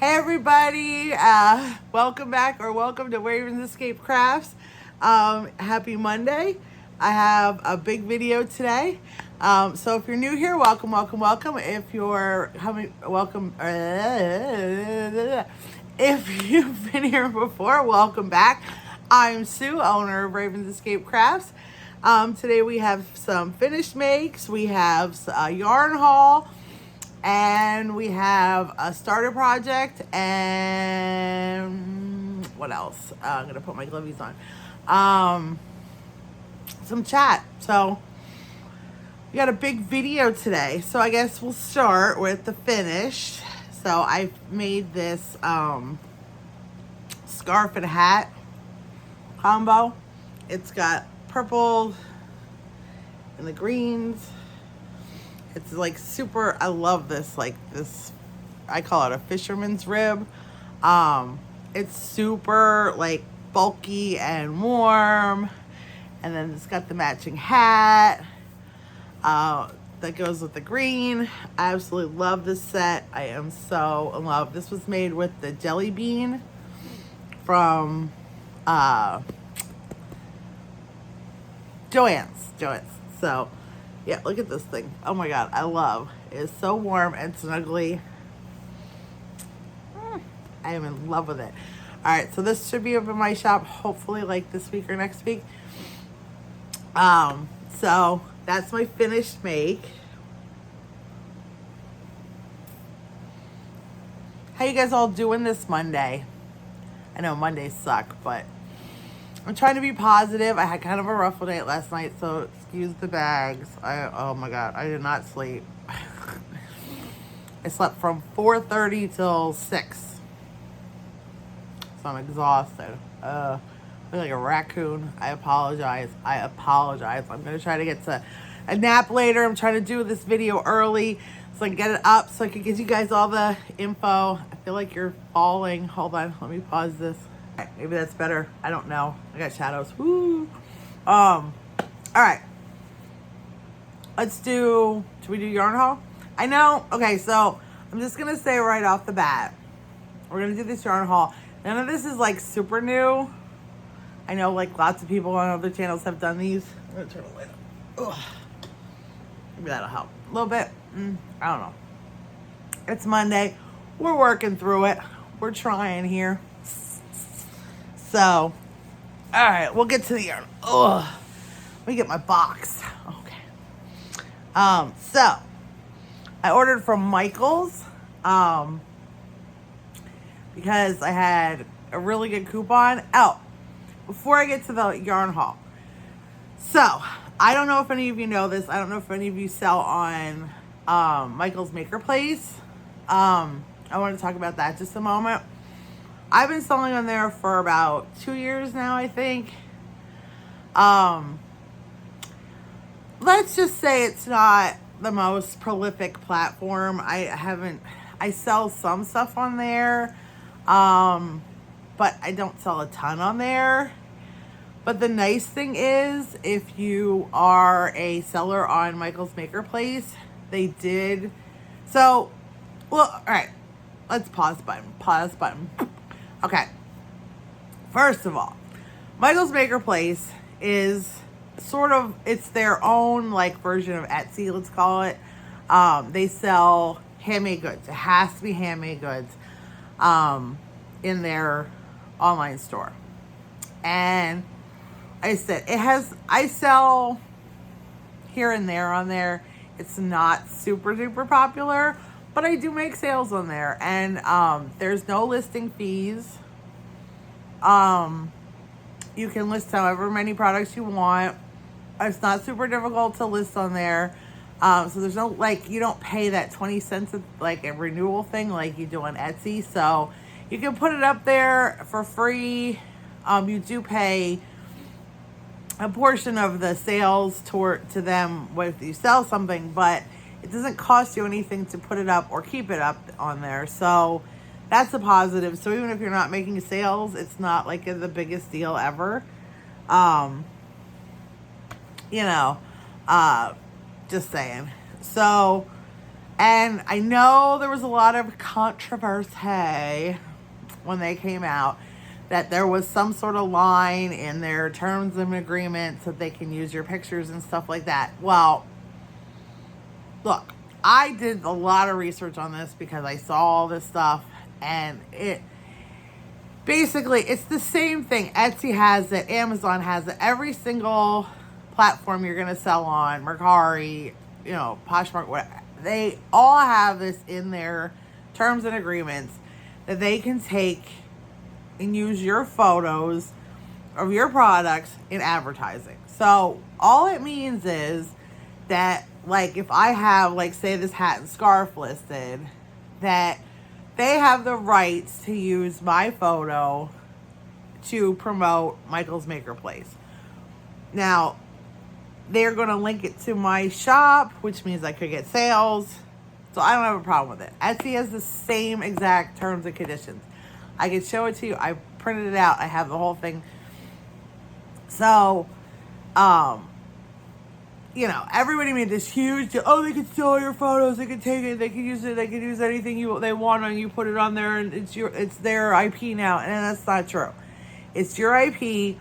Hey everybody, welcome back or welcome to Ravens Escape Crafts. Happy Monday. I have a big video today. So if you're new here, welcome. If you're coming, welcome. If you've been here before, welcome back. I'm Sue, owner of Ravens Escape Crafts. Today we have some finished makes. We have a yarn haul. And we have a starter project and what else? I'm going to put my glovies on. Some chat. So we got a big video today. So I guess we'll start with the finished. So I made this scarf and hat combo. It's got purple and the greens. It's like super, I love this, like this, I call it a fisherman's rib. It's super like bulky and warm. And then it's got the matching hat that goes with the green. I absolutely love this set. I am so in love. This was made with the jelly bean from Joann's. So yeah, look at this thing. Oh my God, I love. It's so warm and snuggly. I am in love with it. All right, so this should be over my shop, hopefully like this week or next week. So that's my finished make. How you guys all doing this Monday? I know Mondays suck, but I'm trying to be positive. I had kind of a rough night last night, so excuse the bags. Oh my God, I did not sleep. I slept from 4:30 till 6. So I'm exhausted. I feel like a raccoon. I apologize. I'm gonna try to get to a nap later. I'm trying to do this video early so I can get it up so I can give you guys all the info. I feel like you're falling. Hold on, let me pause this. Maybe that's better. I don't know. I got shadows. Woo. All right. Should we do yarn haul? I know. Okay, so I'm just going to say right off the bat, we're going to do this yarn haul. None of this is like super new. I know like lots of people on other channels have done these. I'm going to turn the light up. Ugh. Maybe that'll help. A little bit. I don't know. It's Monday. We're working through it. We're trying here. So, all right, we'll get to the yarn. Ugh. Let me get my box. Okay. So I ordered from Michaels because I had a really good coupon. Oh, before I get to the yarn haul. So I don't know if any of you know this. I don't know if any of you sell on Michaels Maker Place. I want to talk about that just a moment. I've been selling on there for about 2 years now, I think. Let's just say it's not the most prolific platform. I sell some stuff on there, but I don't sell a ton on there. But the nice thing is, if you are a seller on Michaels Maker Place, they did. So, well, all right, let's pause button. Okay, first of all, Michaels Maker Place is sort of, it's their own like version of Etsy, let's call it. They sell handmade goods. It has to be handmade goods in their online store. And I said, I sell here and there on there. It's not super duper popular, but I do make sales on there, and there's no listing fees. You can list however many products you want. It's not super difficult to list on there. So there's no, like, you don't pay that 20 cents like a renewal thing like you do on Etsy. So you can put it up there for free. You do pay a portion of the sales to them if you sell something, but it doesn't cost you anything to put it up or keep it up on there. So that's a positive. So even if you're not making sales, it's not like the biggest deal ever. Just saying. So, And I know there was a lot of controversy when they came out that there was some sort of line in their terms and agreements that they can use your pictures and stuff like that. Well, look, I did a lot of research on this because I saw all this stuff, and it's the same thing. Etsy has it, Amazon has it, every single platform you're going to sell on, Mercari, Poshmark, whatever. They all have this in their terms and agreements that they can take and use your photos of your products in advertising. So all it means is that, like, if I have, like, say this hat and scarf listed, that they have the rights to use my photo to promote Michael's Maker Place. Now, they're going to link it to my shop, which means I could get sales. So I don't have a problem with it. Etsy has the same exact terms and conditions. I can show it to you. I printed it out. I have the whole thing. So, everybody made this huge deal. Oh, they can steal your photos. They can take it. They can use it. They can use anything they want, and you put it on there, and it's their IP now. And that's not true. It's your IP.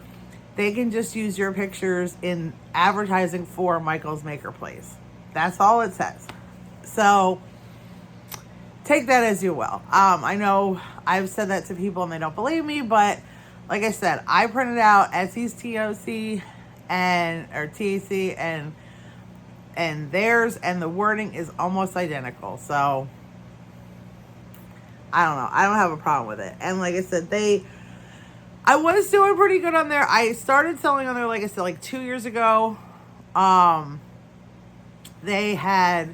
They can just use your pictures in advertising for Michael's Maker Place. That's all it says. So take that as you will. I know I've said that to people and they don't believe me, but like I said, I printed out Etsy's TOC or TAC and theirs, and the wording is almost identical. So I don't know. I don't have a problem with it. And like I said, I was doing pretty good on there. I started selling on there, like I said, like 2 years ago. They had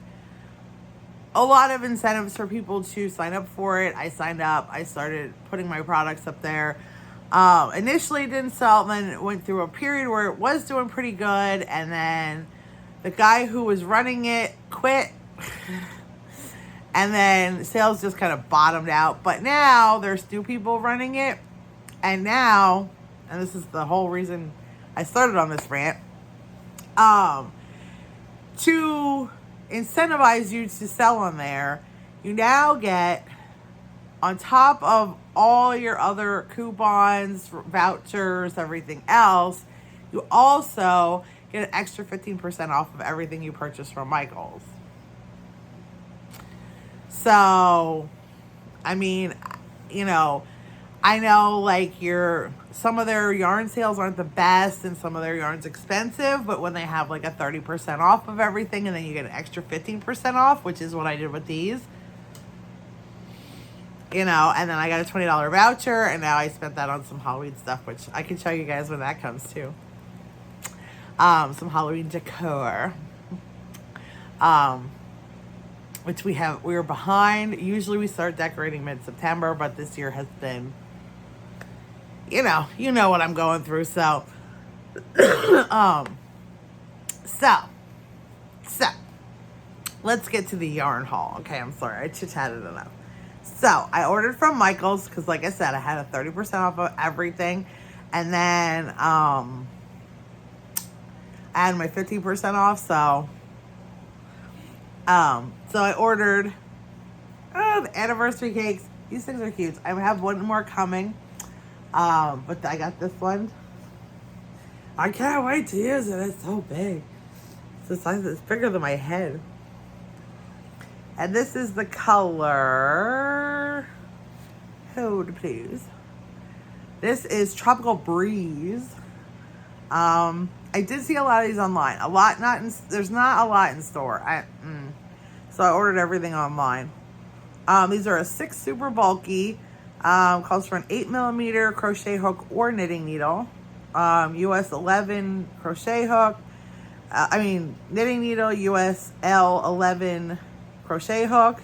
a lot of incentives for people to sign up for it. I signed up. I started putting my products up there. Initially it didn't sell, then it went through a period where it was doing pretty good, and then the guy who was running it quit. And then sales just kind of bottomed out. But now there's new people running it. And now, and this is the whole reason I started on this rant, to incentivize you to sell on there, you now get, on top of all your other coupons, vouchers, everything else, you also get an extra 15% off of everything you purchase from Michael's. So, I mean, I know, like, some of their yarn sales aren't the best and some of their yarn's expensive, but when they have like a 30% off of everything and then you get an extra 15% off, which is what I did with these, and then I got a $20 voucher, and now I spent that on some Halloween stuff, which I can show you guys when that comes too. Some Halloween decor. Which we were behind. Usually we start decorating mid-September, but this year has been, you know what I'm going through. So, so let's get to the yarn haul. Okay, I'm sorry, I chit-chatted enough. So I ordered from Michael's because, like I said, I had a 30% off of everything, and then I had my 15% off. So I ordered the anniversary cakes. These things are cute. I have one more coming, but I got this one. I can't wait to use it. It's so big. It's the size. It's bigger than my head. And this is the color. Hold, please. This is Tropical Breeze. I did see a lot of these online. There's not a lot in store. So I ordered everything online. These are a 6 super bulky. Calls for an 8mm crochet hook or knitting needle. US 11 crochet hook. Knitting needle, US L11 crochet hook.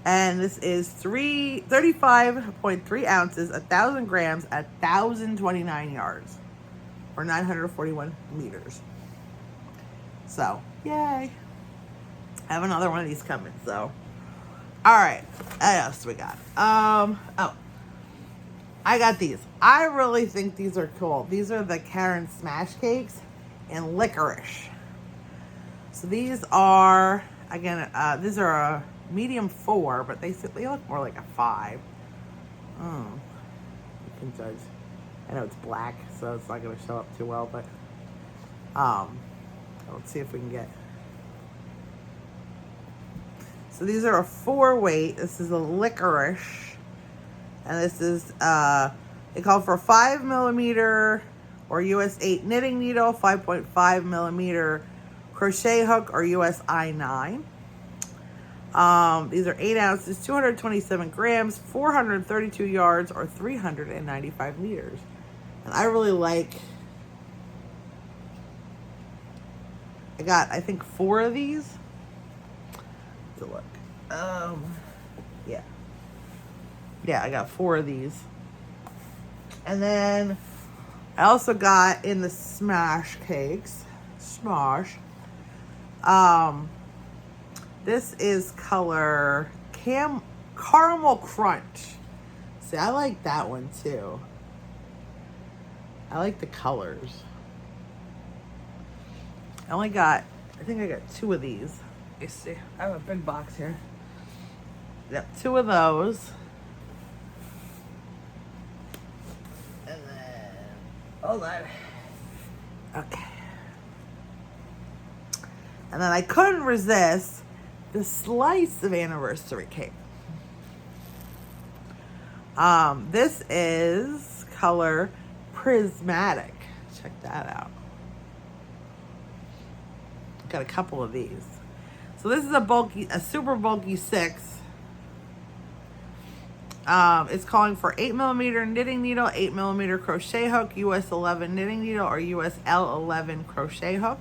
And this is 35.3 ounces, 1,000 grams at 1,029 yards. Or 941 meters. So, yay. I have another one of these coming, so. Alright, what else we got? I got these. I really think these are cool. These are the Karen Smash Cakes in licorice. So these are Again, these are a medium 4, but they look more like a 5. You can judge. I know it's black, so it's not going to show up too well, but let's see if we can get. So these are a 4 weight. This is a licorice, and this is they call for a 5 millimeter or US 8 knitting needle, 5.5 millimeter crochet hook or US I9. These are 8 ounces, 227 grams, 432 yards, or 395 meters. And I really like, I got, I think, 4 of these. To look. Yeah. Yeah, I got 4 of these. And then I also got in the Smash Cakes. Smash. This is color Caramel Crunch. See, I like that one too. I like the colors. I think I got 2 of these. You see, I have a big box here. Yep, 2 of those. And then, hold on. Okay. And then I couldn't resist the slice of anniversary cake. This is color Prismatic. Check that out. Got a couple of these. So this is a super bulky 6. It's calling for 8 millimeter knitting needle, 8 millimeter crochet hook, US 11 knitting needle, or US L11 crochet hook.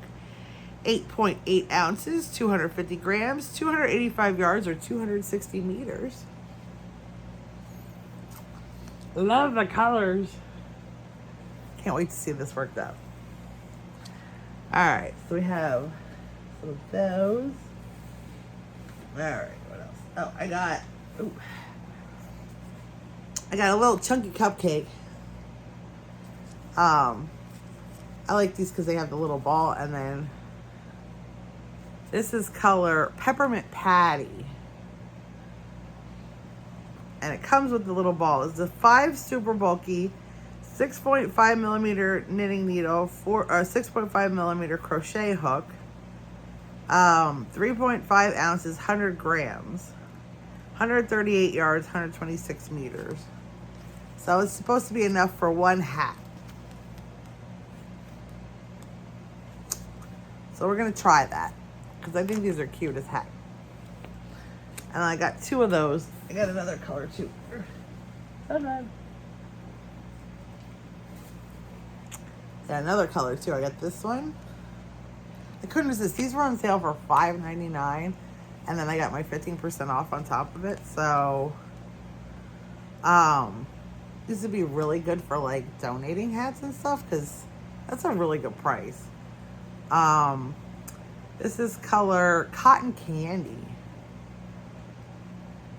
8.8 ounces, 250 grams, 285 yards, or 260 meters. Love the colors. Can't wait to see this worked out. All right, so we have some of those. All right, what else? Oh, I got a little chunky cupcake. I like these because they have the little ball, and then this is color Peppermint Patty. And it comes with the little ball. It's a 5 super bulky, 6.5 millimeter knitting needle, 6.5 millimeter crochet hook, 3.5 ounces, 100 grams, 138 yards, 126 meters. So it's supposed to be enough for 1 hat. So we're going to try that, because I think these are cute as heck. And I got 2 of those. I got another color too. Hold on. Got another color too. I got this one. I couldn't resist. These were on sale for $5.99, and then I got my 15% off on top of it. So, these would be really good for like donating hats and stuff, because that's a really good price. This is color Cotton Candy.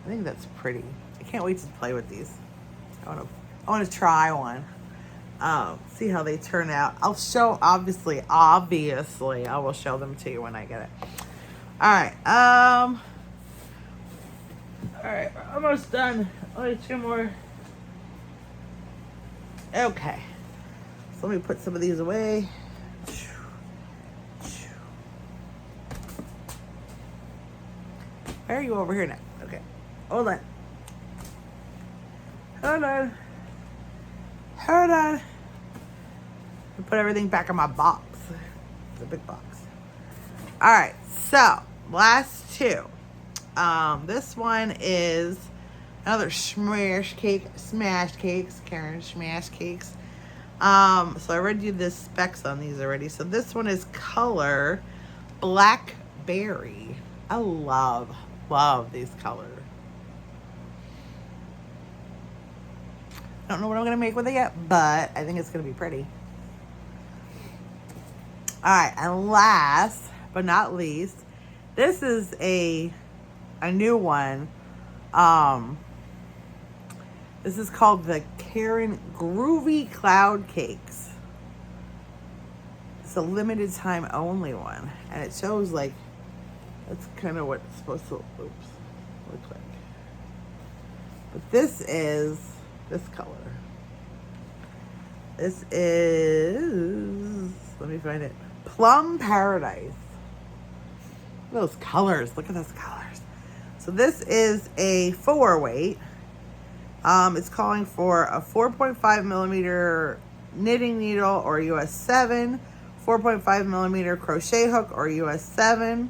I think that's pretty. I can't wait to play with these. I want to try one. See how they turn out. I'll show, obviously, I will show them to you when I get it. All right. All right, we're almost done. Only 2 more. Okay. So let me put some of these away. Why are you over here now? Okay. Hold on. Put everything back in my box. It's a big box. All right, so last 2. This one is another Smash Cakes, Karen Smash Cakes. So I read you the specs on these already. So this one is color Blackberry. I love these colors. I don't know what I'm going to make with it yet, but I think it's going to be pretty. All right, and last but not least, this is a new one. This is called the Karen Groovy Cloud Cakes. It's a limited time only one, and it shows like That's kind of what it's supposed to look like. But this is this color. This is, let me find it, Plum Paradise. Those colors, look at those colors. So this is a 4 weight. It's calling for a 4.5 millimeter knitting needle or US 7, 4.5 millimeter crochet hook or US 7,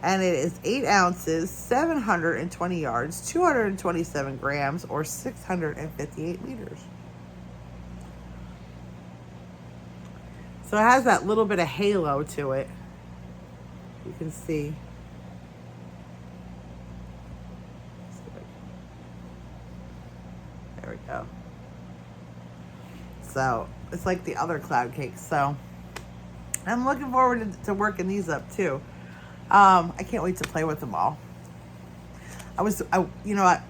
and it is 8 ounces, 720 yards, 227 grams, or 658 meters. So it has that little bit of halo to it. You can see. There we go. So it's like the other cloud cakes. So I'm looking forward to working these up too. I can't wait to play with them all. You know what?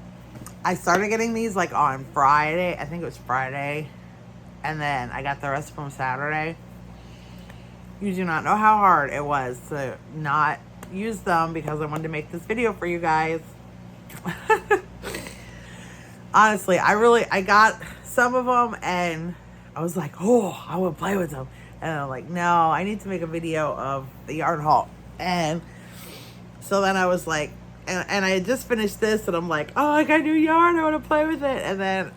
I started getting these like on Friday. I think it was Friday. And then I got the rest of them Saturday. You do not know how hard it was to not use them because I wanted to make this video for you guys. Honestly, I got some of them and I was like, oh, I want to play with them. And I'm like, no, I need to make a video of the yarn haul. And so then I was like, and I had just finished this and I'm like, oh, I got new yarn. I want to play with it. And then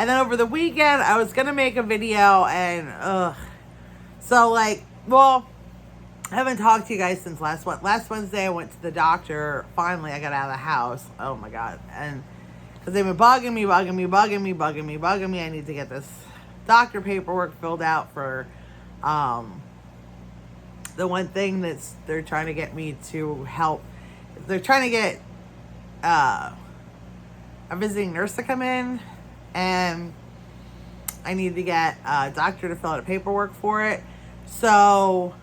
over the weekend, I was going to make a video and, so like, well, I haven't talked to you guys since last Wednesday. I went to the doctor. Finally, I got out of the house. Oh my God. And because they've been bugging me. I need to get this doctor paperwork filled out for the one thing they're trying to get me to help. They're trying to get a visiting nurse to come in, and I need to get a doctor to fill out paperwork for it. So,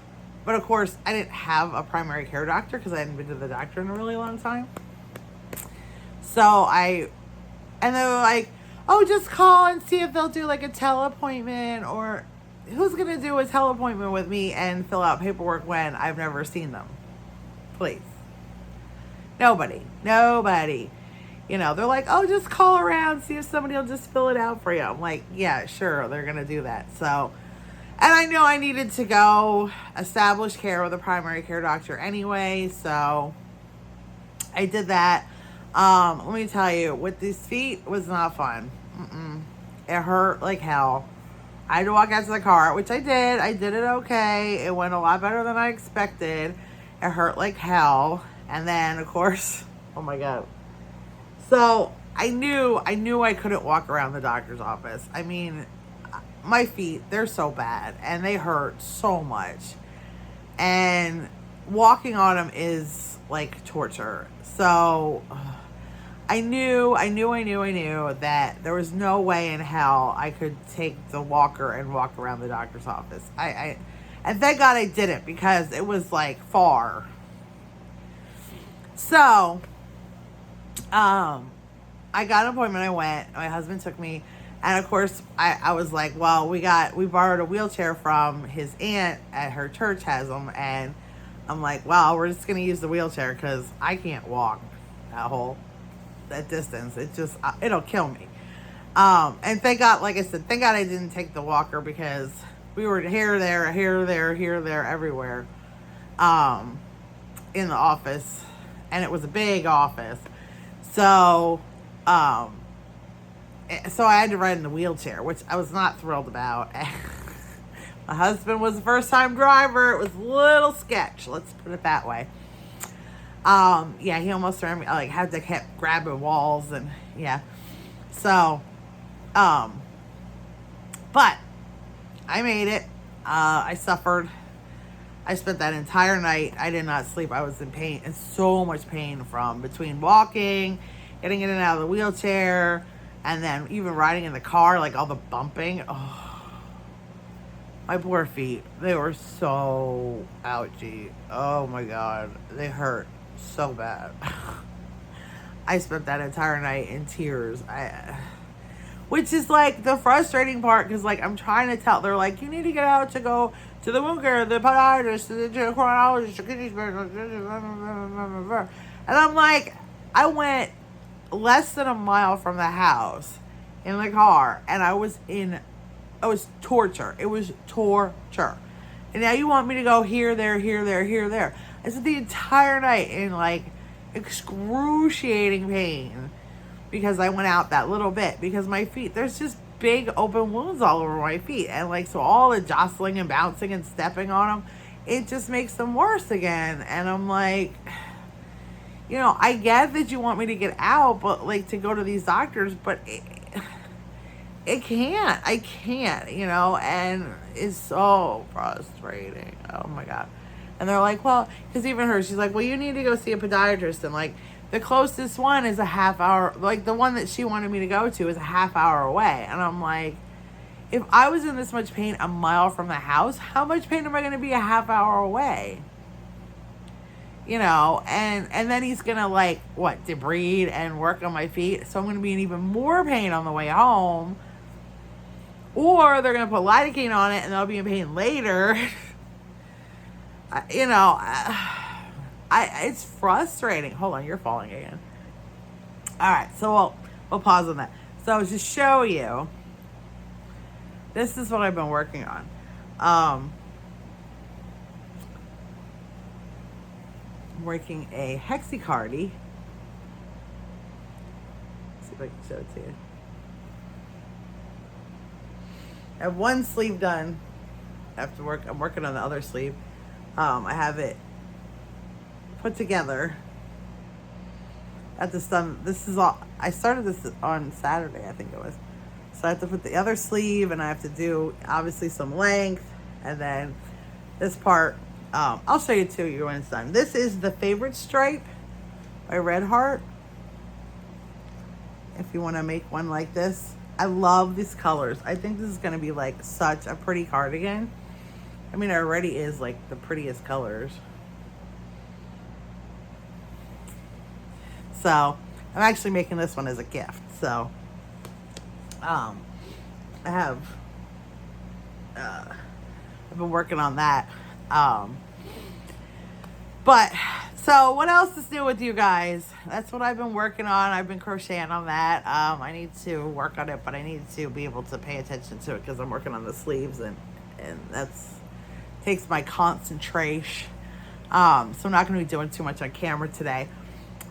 but of course, I didn't have a primary care doctor because I hadn't been to the doctor in a really long time. So and they were like, oh, just call and see if they'll do like a teleappointment, or who's going to do a teleappointment with me and fill out paperwork when I've never seen them? Please. Nobody. You know, they're like, oh, just call around, see if somebody will just fill it out for you. I'm like, yeah, sure, they're going to do that. So, and I know I needed to go establish care with a primary care doctor anyway, so I did that. Let me tell you, with these feet was not fun. It hurt like hell. I had to walk out to the car, which I did. I did it okay. It went a lot better than I expected. It hurt like hell. And then, of course, oh my God. So I knew I couldn't walk around the doctor's office. I mean, my feet, they're so bad and they hurt so much. And walking on them is like torture. So I knew that there was no way in hell I could take the walker and walk around the doctor's office. And thank God I didn't, because it was like far. So, I got an appointment. I went. My husband took me, and of course, I was like, well, we borrowed a wheelchair from his aunt at her church has them, and I'm like, well, we're just gonna use the wheelchair because I can't walk that distance. It'll kill me. And thank God, like I said, thank God I didn't take the walker, because we were here, there, everywhere, in the office, and it was a big office. So, so I had to ride in the wheelchair, which I was not thrilled about. My husband was a first-time driver. It was a little sketch, let's put it that way. Yeah, he almost ran me. I had to keep grabbing walls, and yeah. So, but I made it. I suffered. I spent that entire night. I did not sleep. I was in pain, and so much pain from between walking, getting in and out of the wheelchair, and then even riding in the car, like all the bumping. Oh, my poor feet. They were so ouchy. Oh my God. They hurt so bad. I spent that entire night in tears. which is like the frustrating part because like I'm trying to tell. They're like, you need to get out to go to the wound care, the podiatrist, the gynecologist, the kidney specialist, and I'm like, I went less than a mile from the house in the car, and it was torture. It was torture. And now you want me to go here, there, here, there, here, there. I spent the entire night in like excruciating pain because I went out that little bit because my feet, there's just big open wounds all over my feet. And like, so all the jostling and bouncing and stepping on them, it just makes them worse again. And I'm like, you know, I get that you want me to get out, but like to go to these doctors, but I can't, you know, and it's so frustrating. Oh my God. And they're like, well, because even her, she's like, well, you need to go see a podiatrist. And like, the closest one is a half hour, like the one that she wanted me to go to is a half hour away. And I'm like, if I was in this much pain a mile from the house, how much pain am I going to be a half hour away? You know, and then he's going to like, debride and work on my feet. So I'm going to be in even more pain on the way home. Or they're going to put lidocaine on it and I'll be in pain later. You know, it's frustrating. Hold on, you're falling again. All right, so we'll pause on that. So to show you, this is what I've been working on. I'm working a Hexicardi. Let's see if I can show it to you. I have one sleeve done. I have to work. I'm working on the other sleeve. I have it put together. At this done. This is all. I started this on Saturday, I think it was. So I have to put the other sleeve, and I have to do obviously some length, and then this part. I'll show you too when it's done. This is the Favorite Stripe by Red Heart. If you want to make one like this. I love these colors. I think this is going to be like such a pretty cardigan. I mean, it already is like the prettiest colors. So I'm actually making this one as a gift. So I have I've been working on that. But so what else is new with you guys? That's what I've been working on. I've been crocheting on that. I need to work on it, but I need to be able to pay attention to it because I'm working on the sleeves and that's takes my concentration. So I'm not going to be doing too much on camera today.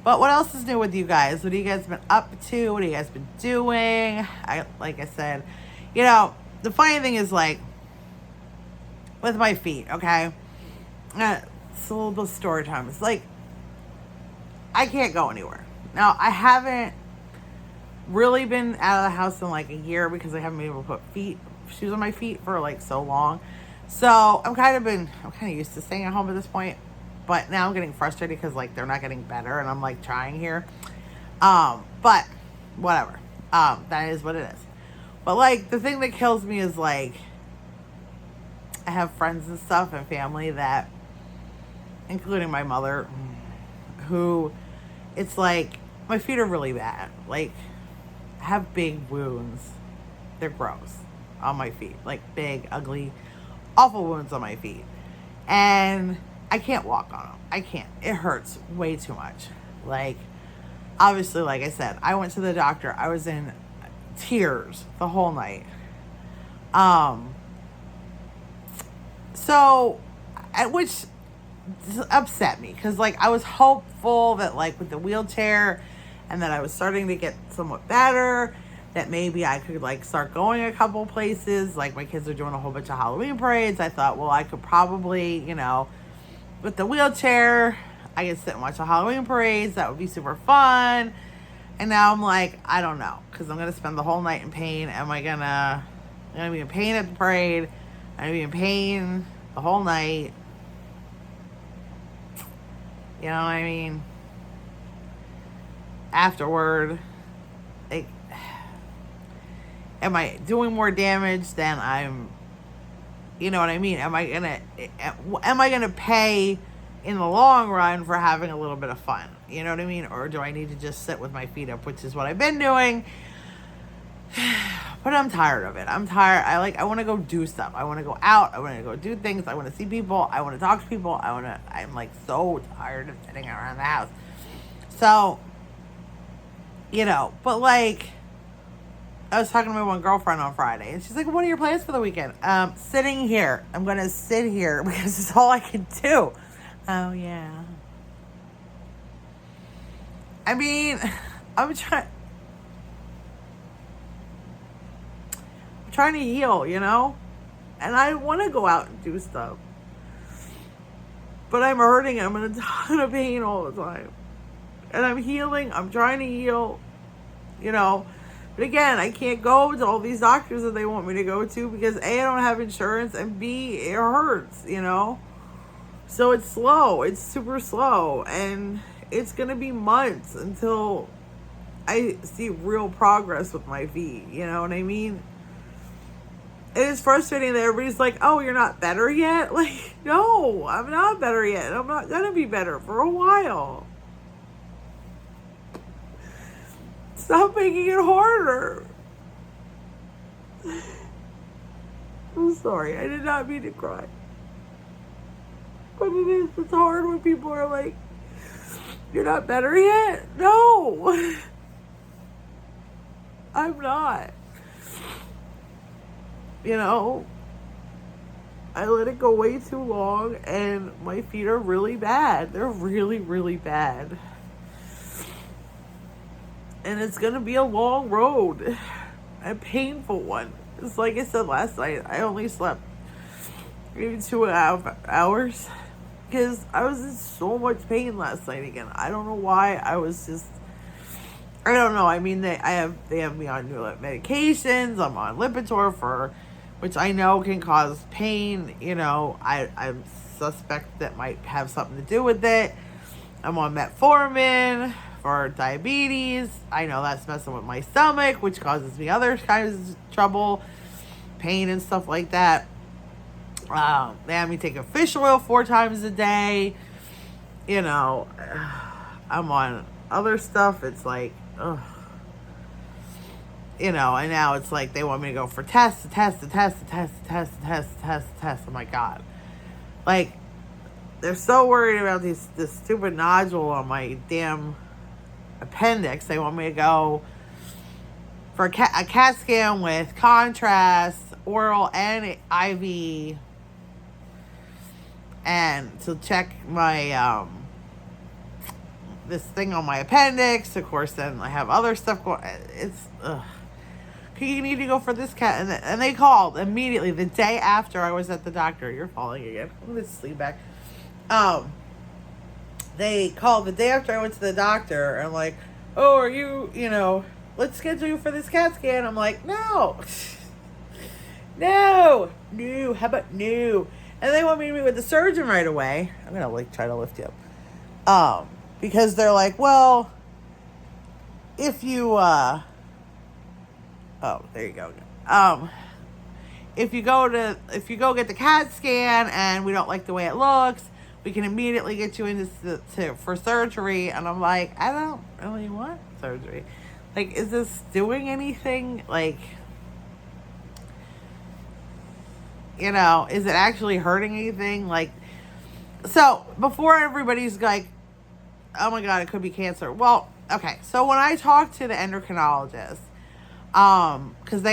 But what else is new with you guys? What have you guys been up to? What have you guys been doing? Like I said, you know, the funny thing is like with my feet, okay? It's a little bit of story time. It's like I can't go anywhere. Now, I haven't really been out of the house in like a year because I haven't been able to put shoes on my feet for like so long. So I'm kind of used to staying at home at this point, but now I'm getting frustrated because like they're not getting better and I'm like trying here. But whatever. That is what it is. But like the thing that kills me is like I have friends and stuff and family that, including my mother, who it's like my feet are really bad. Like I have big wounds. They're gross on my feet. Like big, ugly, awful wounds on my feet. And I can't walk on them. I can't. It hurts way too much. Like, obviously, like I said, I went to the doctor. I was in tears the whole night. So, which upset me. Because, like, I was hopeful that, like, with the wheelchair and that I was starting to get somewhat better, that maybe I could like start going a couple places. Like my kids are doing a whole bunch of Halloween parades. I thought, well, I could probably, you know, with the wheelchair, I could sit and watch the Halloween parades. That would be super fun. And now I'm like, I don't know, because I'm going to spend the whole night in pain. I'm going to be in pain at the parade. I'm going to be in pain the whole night. You know what I mean? Afterward, like, am I doing more damage than I'm, you know what I mean? Am I gonna pay in the long run for having a little bit of fun? You know what I mean? Or do I need to just sit with my feet up, which is what I've been doing. But I'm tired of it. I'm tired. I want to go do stuff. I want to go out. I want to go do things. I want to see people. I want to talk to people. I'm like so tired of sitting around the house. So, but like, I was talking to my one girlfriend on Friday, and she's like, "What are your plans for the weekend?" Sitting here. I'm gonna sit here because it's all I can do. Oh yeah. I mean, I'm trying to heal, and I want to go out and do stuff, but I'm hurting. I'm in a ton of pain all the time, and I'm healing. I'm trying to heal, But again, I can't go to all these doctors that they want me to go to because A, I don't have insurance, and B, it hurts, So it's slow. It's super slow. And it's going to be months until I see real progress with my feet. You know what I mean? It is frustrating that everybody's like, oh, you're not better yet? Like, no, I'm not better yet. I'm not going to be better for a while. Stop making it harder. I'm sorry. I did not mean to cry. But it is. It's hard when people are like, you're not better yet? No. I'm not. I let it go way too long, and my feet are really bad. They're really, really bad. And it's going to be a long road. A painful one. It's like I said last night, I only slept maybe 2.5 hours because I was in so much pain last night again. I don't know why. I don't know. I mean, they have me on new medications. I'm on Lipitor which I know can cause pain. I suspect that might have something to do with it. I'm on metformin for diabetes. I know that's messing with my stomach, which causes me other kinds of trouble, pain and stuff like that. They have me taking fish oil 4 times a day. I'm on other stuff. It's like, ugh. And now it's like they want me to go for tests. Oh my God. Like, they're so worried about this stupid nodule on my damn appendix. They want me to go for a CAT scan with contrast, oral and IV, and to check my this thing on my appendix. Of course, then I have other stuff going. It's you need to go for this CAT, and they called immediately the day after I was at the doctor. You're falling again. I'm gonna sleep back. They called the day after I went to the doctor, and like, oh, are you, let's schedule you for this CAT scan. I'm like, no, how about no? And they want me to meet with the surgeon right away. I'm gonna try to lift you up, because they're like, well, if you, oh, there you go. If you go get the CAT scan and we don't like the way it looks, we can immediately get you for surgery. And I'm like, I don't really want surgery. Like, is this doing anything? Like, is it actually hurting anything? Like, so before everybody's like, oh my God, it could be cancer. Well, okay. So when I talked to the endocrinologist, because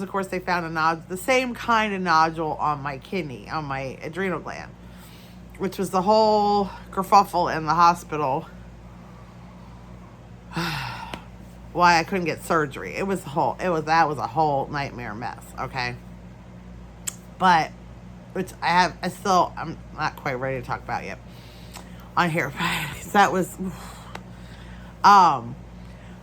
of course they found the same kind of nodule on my kidney, on my adrenal gland, which was the whole kerfuffle in the hospital. Why I couldn't get surgery. That was a whole nightmare mess. Okay. But, which I'm not quite ready to talk about yet on here. That was,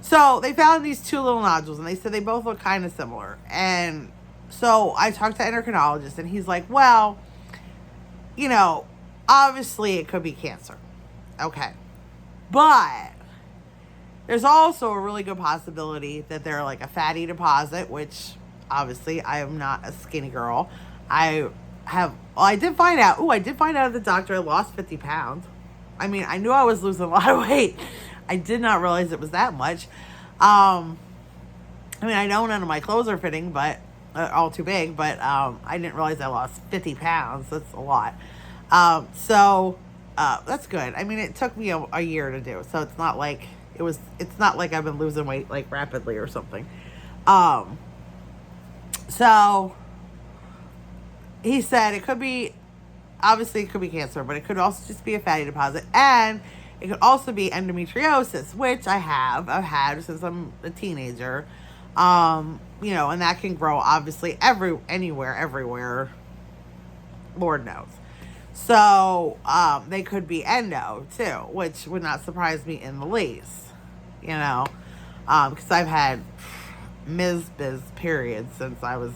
so they found these 2 little nodules, and they said they both look kind of similar. And so I talked to an endocrinologist, and he's like, well, obviously it could be cancer. Okay. But there's also a really good possibility that they're like a fatty deposit, which obviously I am not a skinny girl. I did find out at the doctor I lost 50 pounds. I mean, I knew I was losing a lot of weight. I did not realize it was that much. I mean, I know none of my clothes are fitting, but all too big, but I didn't realize I lost 50 pounds. That's a lot. So that's good. I mean, it took me a year to do, so it's not like I've been losing weight like rapidly or something. So he said it could be, obviously it could be cancer, but it could also just be a fatty deposit, and it could also be endometriosis, which I've had since I'm a teenager. And that can grow obviously anywhere, everywhere, Lord knows. So, they could be endo too, which would not surprise me in the least, because I've had biz periods since and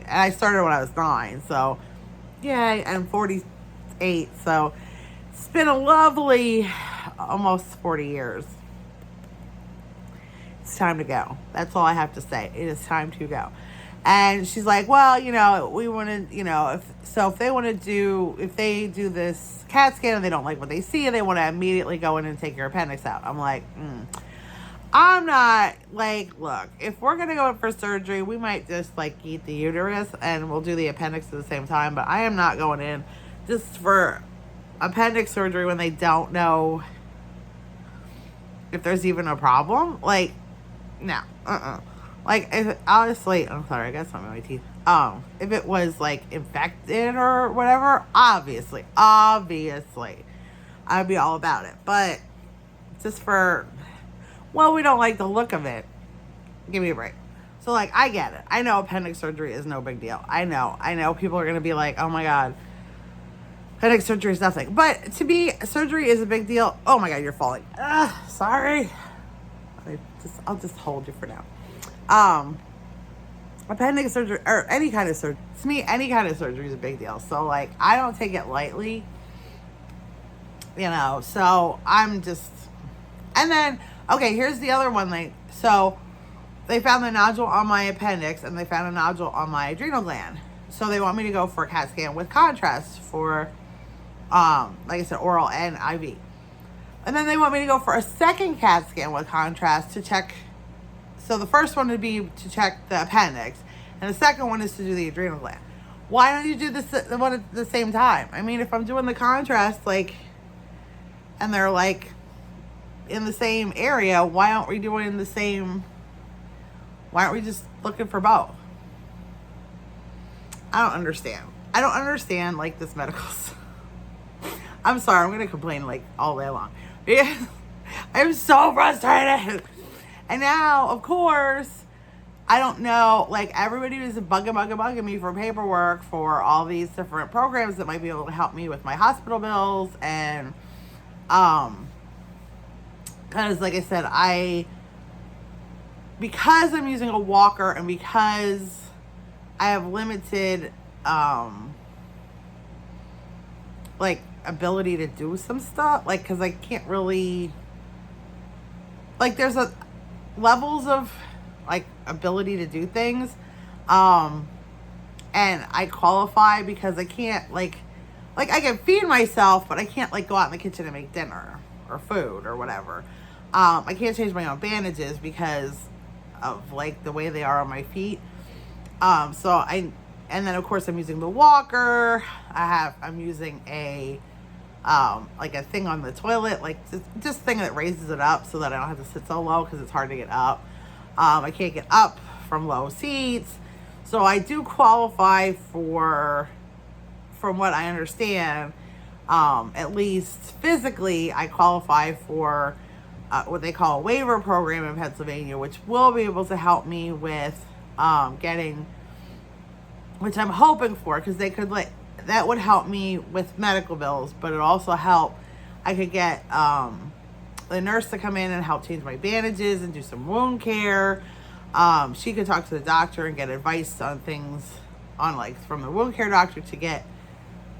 I started when I was 9, so, yeah, I'm 48, so it's been a lovely almost 40 years. It's time to go. That's all I have to say. It is time to go. And she's like, well, we want to, if they do this CAT scan and they don't like what they see and they want to immediately go in and take your appendix out. I'm like, I'm not, look, if we're going to go in for surgery, we might just, eat the uterus and we'll do the appendix at the same time. But I am not going in just for appendix surgery when they don't know if there's even a problem. No, honestly, I'm sorry, I got something in my teeth. If it was, infected or whatever, obviously, I'd be all about it. But just we don't like the look of it. Give me a break. So, I get it. I know appendix surgery is no big deal. I know people are going to be like, oh my God, appendix surgery is nothing. But to me, surgery is a big deal. Oh my God, you're falling. Sorry. I'll just hold you for now. Appendix surgery or any kind of surgery, to me, any kind of surgery is a big deal. So I don't take it lightly, so I'm just, and then, okay, here's the other one. So they found the nodule on my appendix and they found a nodule on my adrenal gland. So they want me to go for a CAT scan with contrast for, like I said, oral and IV. And then they want me to go for a second CAT scan with contrast to check. So the first one would be to check the appendix, and the second one is to do the adrenal gland. Why don't you do the one at the same time? I mean, if I'm doing the contrast, and they're in the same area, why aren't we doing the same? Why aren't we just looking for both? I don't understand. This medical stuff. I'm sorry, I'm going to complain all day long. I'm so frustrated. And now, of course, I don't know, everybody was bugging me for paperwork for all these different programs that might be able to help me with my hospital bills. And, because like I said, because I'm using a walker and because I have limited, ability to do some stuff, because I can't really, there's levels of ability to do things, and I qualify because I can't I can feed myself, but I can't go out in the kitchen and make dinner or food or whatever. I can't change my own bandages because of the way they are on my feet. And then of course I'm using the walker. I'm using a thing on the toilet, just thing that raises it up so that I don't have to sit so low because it's hard to get up. I can't get up from low seats. So I do qualify for, from what I understand, at least physically, I qualify for what they call a waiver program in Pennsylvania, which will be able to help me with getting, which I'm hoping for, because they could that would help me with medical bills, but it also help. I could get the nurse to come in and help change my bandages and do some wound care. She could talk to the doctor and get advice on things from the wound care doctor to get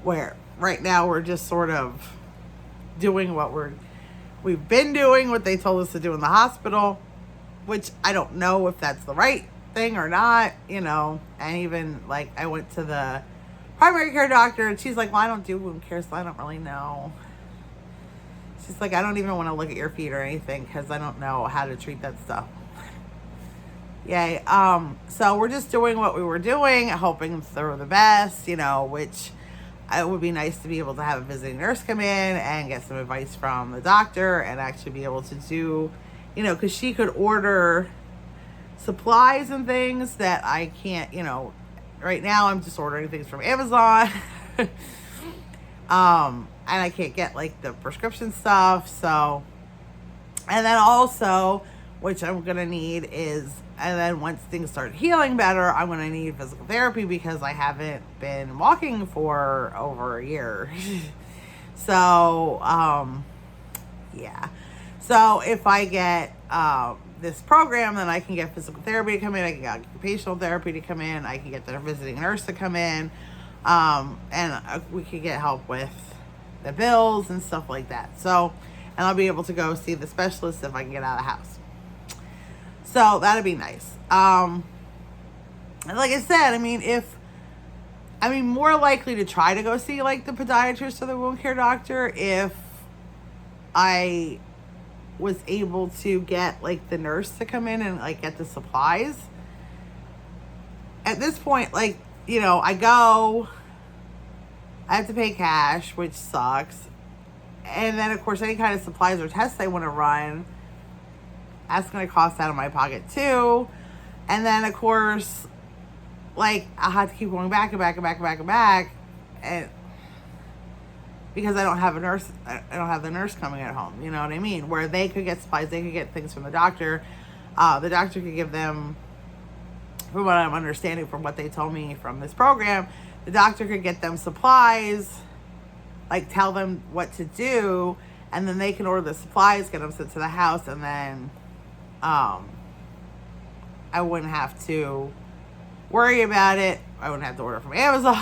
where right now we're just sort of doing what we've been doing, what they told us to do in the hospital, which I don't know if that's the right thing or not, and even I went to the primary care doctor and she's like, well, I don't do wound care, so I don't really know. She's like, I don't even want to look at your feet or anything because I don't know how to treat that stuff. Yay. So we're just doing what we were doing, hoping for the best, which it would be nice to be able to have a visiting nurse come in and get some advice from the doctor and actually be able to do, because she could order supplies and things that I can't, right now I'm just ordering things from Amazon. And I can't get like the prescription stuff. So, and then also, which I'm going to need is, and then once things start healing better, I'm going to need physical therapy because I haven't been walking for over a year. So, yeah. So if I get, this program, then I can get physical therapy to come in, I can get occupational therapy to come in, I can get the visiting nurse to come in, and we could get help with the bills and stuff like that. So, and I'll be able to go see the specialist if I can get out of the house. So that'd be nice. And like I said, more likely to try to go see like the podiatrist or the wound care doctor if I was able to get like the nurse to come in and like get the supplies. At this point, like, I have to pay cash, which sucks. And then of course any kind of supplies or tests I want to run, that's going to cost out of my pocket too. And then of course, like, I'll have to keep going back and back and back and back and back. And because I don't have a nurse, I don't have the nurse coming at home, you know what I mean? Where they could get supplies, they could get things from the doctor. The doctor could give them, from what I'm understanding from what they told me from this program, the doctor could get them supplies, like tell them what to do, and then they can order the supplies, get them sent to the house, and then I wouldn't have to worry about it. I wouldn't have to order from Amazon.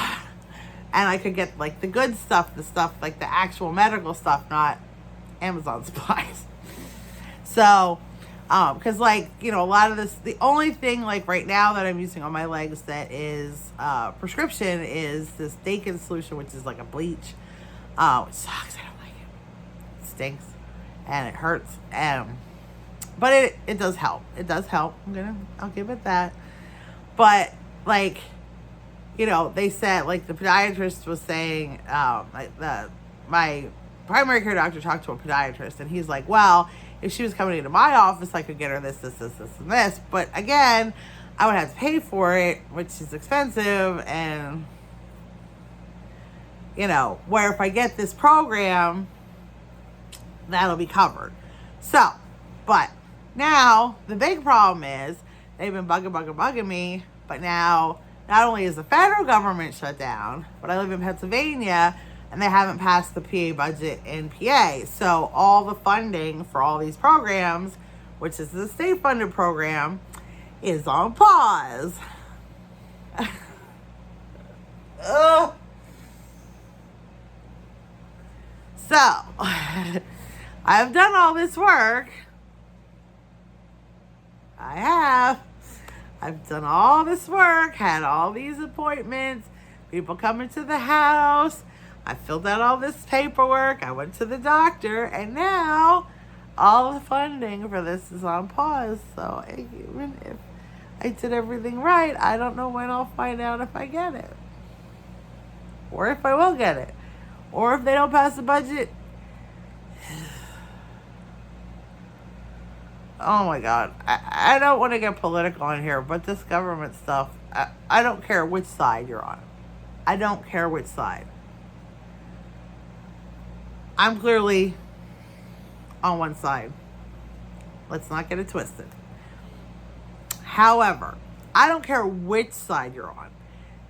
And I could get like the good stuff, the stuff like the actual medical stuff, not Amazon supplies. So, because like, a lot of this, the only thing like right now that I'm using on my legs that is prescription is this Dakin solution, which is like a bleach. Which sucks. I don't like it. It stinks and it hurts. But it does help. It does help. I'll give it that. But like, they said, like, the podiatrist was saying, my primary care doctor talked to a podiatrist, and he's like, well, if she was coming into my office, I could get her this, and this. But again, I would have to pay for it, which is expensive, and, where if I get this program, that'll be covered. So, but now, the big problem is, they've been bugging me, but now, not only is the federal government shut down, but I live in Pennsylvania and they haven't passed the PA budget in PA. So all the funding for all these programs, which is the state funded program, is on pause. So I've done all this work. I've done all this work, had all these appointments, people coming to the house. I filled out all this paperwork. I went to the doctor, and now all the funding for this is on pause. So even if I did everything right, I don't know when I'll find out if I get it. Or if I will get it. Or if they don't pass the budget. Oh my God. I don't want to get political in here, but this government stuff, I don't care which side you're on. I don't care which side. I'm clearly on one side. Let's not get it twisted. However, I don't care which side you're on.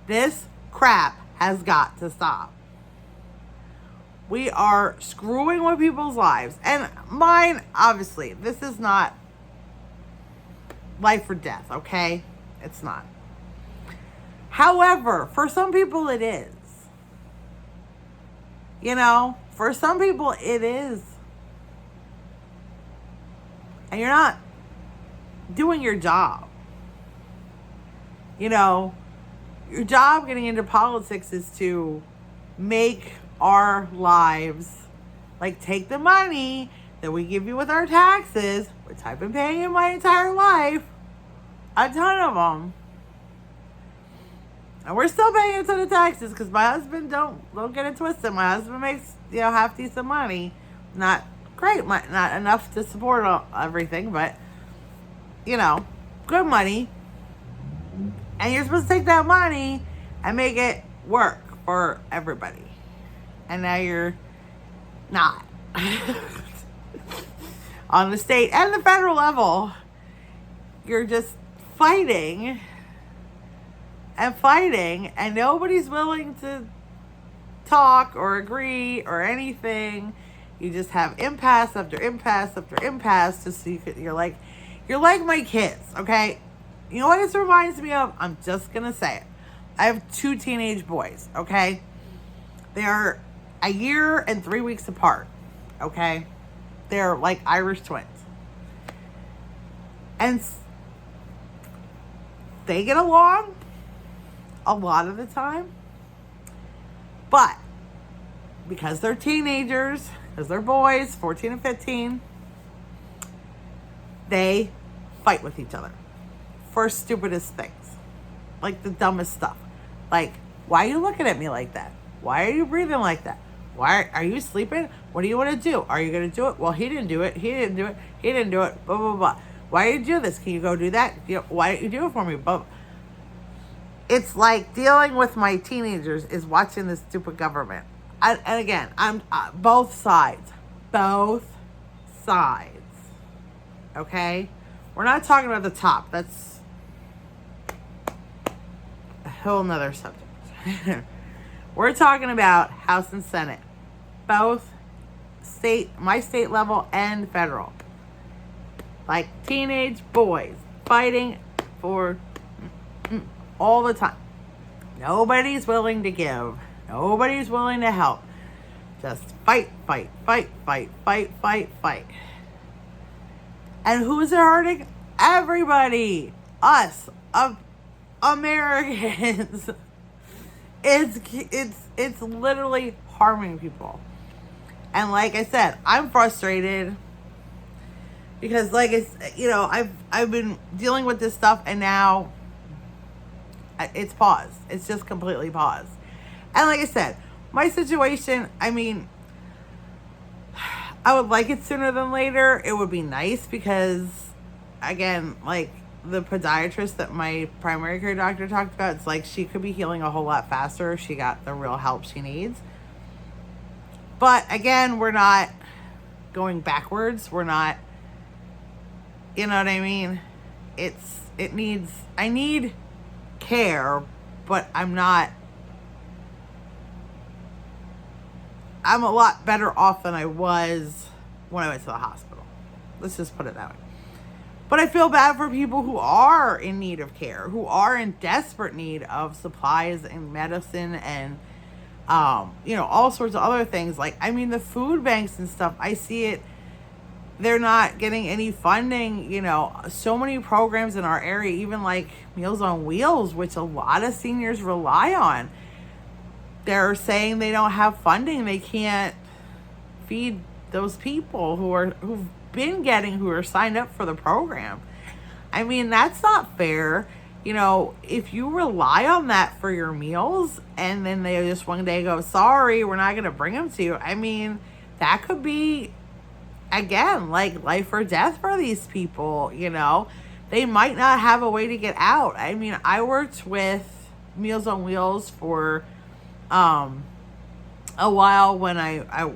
This crap has got to stop. We are screwing with people's lives. And mine, obviously, this is not life or death, okay? It's not. However, for some people it is. For some people it is. And you're not doing your job. Your job getting into politics is to make our lives, like, take the money that we give you with our taxes, which I've been paying in my entire life, A ton of them. And we're still paying a ton of taxes because my husband, don't get it twisted. My husband makes, half decent money. Not great, not enough to support everything, but, good money. And you're supposed to take that money and make it work for everybody. And now you're not. On the state and the federal level, you're just fighting, and nobody's willing to talk or agree or anything. You just have impasse after impasse after impasse. Just so you're like my kids, okay? You know what this reminds me of? I'm just gonna say it. I have 2 teenage boys, okay? They're a year and 3 weeks apart, okay? They're like Irish twins. And they get along a lot of the time. But because they're teenagers, because they're boys, 14 and 15, they fight with each other for stupidest things. Like the dumbest stuff. Like, why are you looking at me like that? Why are you breathing like that? Why are you sleeping? What do you want to do? Are you going to do it? Well, he didn't do it. He didn't do it. He didn't do it. Blah, blah, blah. Why do you do this? Can you go do that? Why don't you do it for me? But it's like dealing with my teenagers is watching this stupid government. And again, I'm both sides. Both sides. Okay? We're not talking about the top. That's a whole nother subject. We're talking about House and Senate. Both my state level and federal. Like teenage boys fighting for all the time. Nobody's willing to give. Nobody's willing to help. Just fight. And who's it hurting? Everybody. Us. Americans. It's literally harming people. And like I said, I'm frustrated because I've been dealing with this stuff and now it's paused. It's just completely paused. And like I said, my situation, I would like it sooner than later. It would be nice because, again, like the podiatrist that my primary care doctor talked about, it's like she could be healing a whole lot faster if she got the real help she needs. But again, we're not going backwards. We're not, you know what I mean? I need care, but I'm a lot better off than I was when I went to the hospital. Let's just put it that way. But I feel bad for people who are in need of care, who are in desperate need of supplies and medicine and, all sorts of other things. Like, the food banks and stuff, I see it. They're not getting any funding, so many programs in our area, even like Meals on Wheels, which a lot of seniors rely on. They're saying they don't have funding. They can't feed those people who are signed up for the program. That's not fair. If you rely on that for your meals and then they just one day go, sorry, we're not going to bring them to you. That could be, again, like life or death for these people, They might not have a way to get out. I worked with Meals on Wheels for a while when I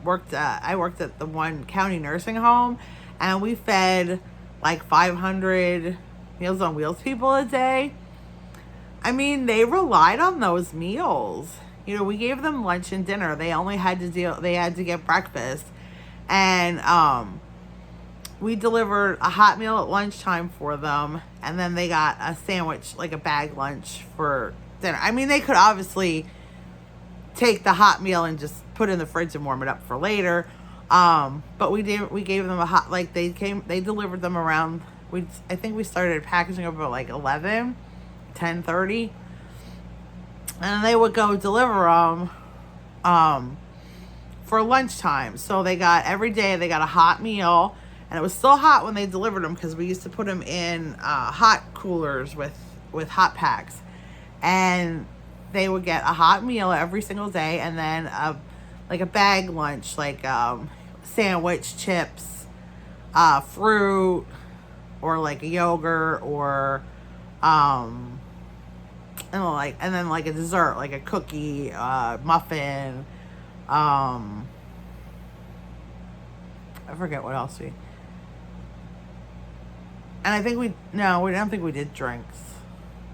worked at the one county nursing home, and we fed like 500 Meals on Wheels people a day. They relied on those meals. We gave them lunch and dinner. They only had to get breakfast, and we delivered a hot meal at lunchtime for them, and then they got a sandwich, like a bag lunch for dinner. They could obviously take the hot meal and just put it in the fridge and warm it up for later. But we gave them a hot, like they delivered them around, I think we started packaging over like 10:30. And they would go deliver them, for lunchtime. So every day they got a hot meal, And it was still hot when they delivered them because we used to put them in hot coolers with hot packs. And they would get a hot meal every single day, and then like a bag lunch, like sandwich, chips, fruit, or like a yogurt, or and then like a dessert, like a cookie, muffin. I forget what else we. And I think we don't think we did drinks.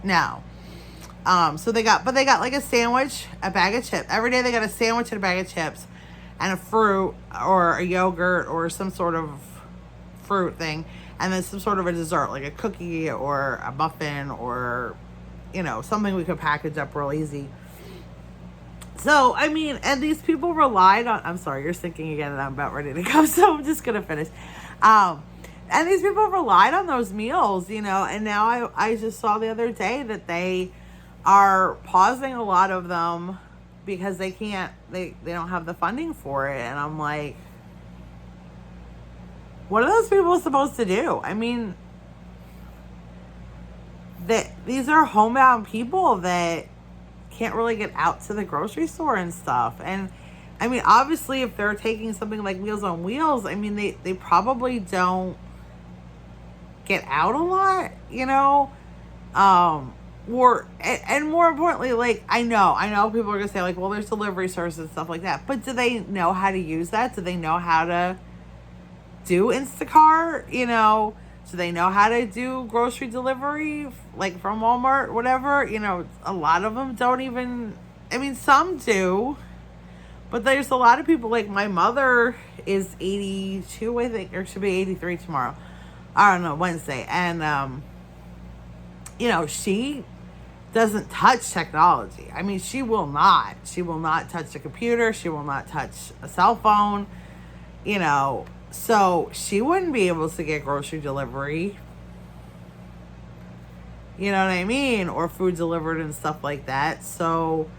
No. So they got like a sandwich, a bag of chips. Every day they got a sandwich and a bag of chips and a fruit or a yogurt or some sort of fruit thing. And then some sort of a dessert, like a cookie or a muffin or, something we could package up real easy. So, I mean, and these people relied on, I'm sorry, you're thinking again and I'm about ready to go. So I'm just going to finish. And these people relied on those meals, and now I just saw the other day that they are pausing a lot of them because they don't have the funding for it. And I'm like, what are those people supposed to do? I mean, these are homebound people that can't really get out to the grocery store and stuff. And I mean, obviously if they're taking something like Meals on Wheels, I mean, they probably don't get out a lot, and more importantly, like, I know people are gonna say, like, well, there's delivery services and stuff like that, but do they know how to use that? Do they know how to do Instacart? Do they know how to do grocery delivery, like from Walmart, whatever? A lot of them don't even, I mean, some do, but there's a lot of people, like my mother is 82, I think, or should be 83 tomorrow. I don't know, Wednesday. And, she doesn't touch technology. I mean, she will not touch a computer. She will not touch a cell phone, so she wouldn't be able to get grocery delivery. You know what I mean? Or food delivered and stuff like that. So,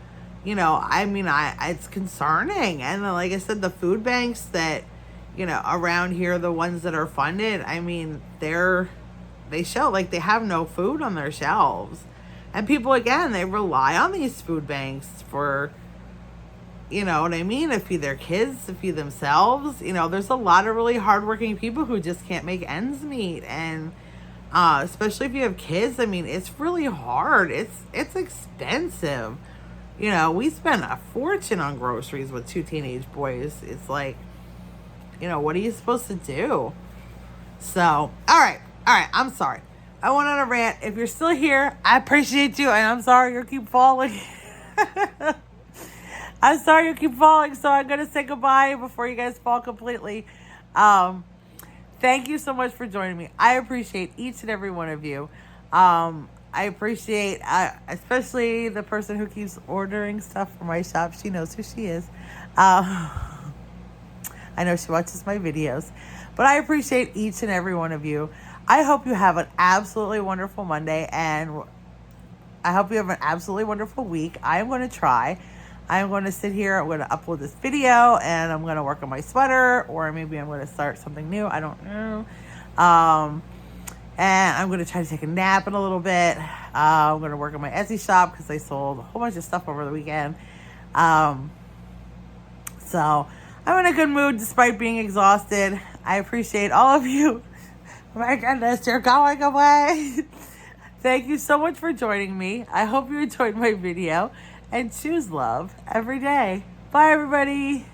I mean, it's concerning. And then, like I said, the food banks that, around here, the ones that are funded, I mean, they show like they have no food on their shelves. And people, again, they rely on these food banks for, you know what I mean, to feed their kids, to feed themselves. There's a lot of really hardworking people who just can't make ends meet. And especially if you have kids, I mean, it's really hard. It's expensive. We spend a fortune on groceries with 2 teenage boys. It's like, what are you supposed to do? So, all right, I'm sorry. I went on a rant. If you're still here, I appreciate you, and I'm sorry you keep falling. I'm sorry you keep falling, so I'm going to say goodbye before you guys fall completely. Thank you so much for joining me. I appreciate each and every one of you. I appreciate, especially the person who keeps ordering stuff from my shop. She knows who she is. I know she watches my videos, but I appreciate each and every one of you. I hope you have an absolutely wonderful Monday, and I hope you have an absolutely wonderful week. I'm going to try. I'm going to sit here. I'm going to upload this video, and I'm going to work on my sweater, or maybe I'm going to start something new. I don't know. And I'm going to try to take a nap in a little bit. I'm going to work on my Etsy shop because I sold a whole bunch of stuff over the weekend. So I'm in a good mood despite being exhausted. I appreciate all of you. Oh my goodness, you're going away. Thank you so much for joining me. I hope you enjoyed my video, and choose love every day. Bye, everybody.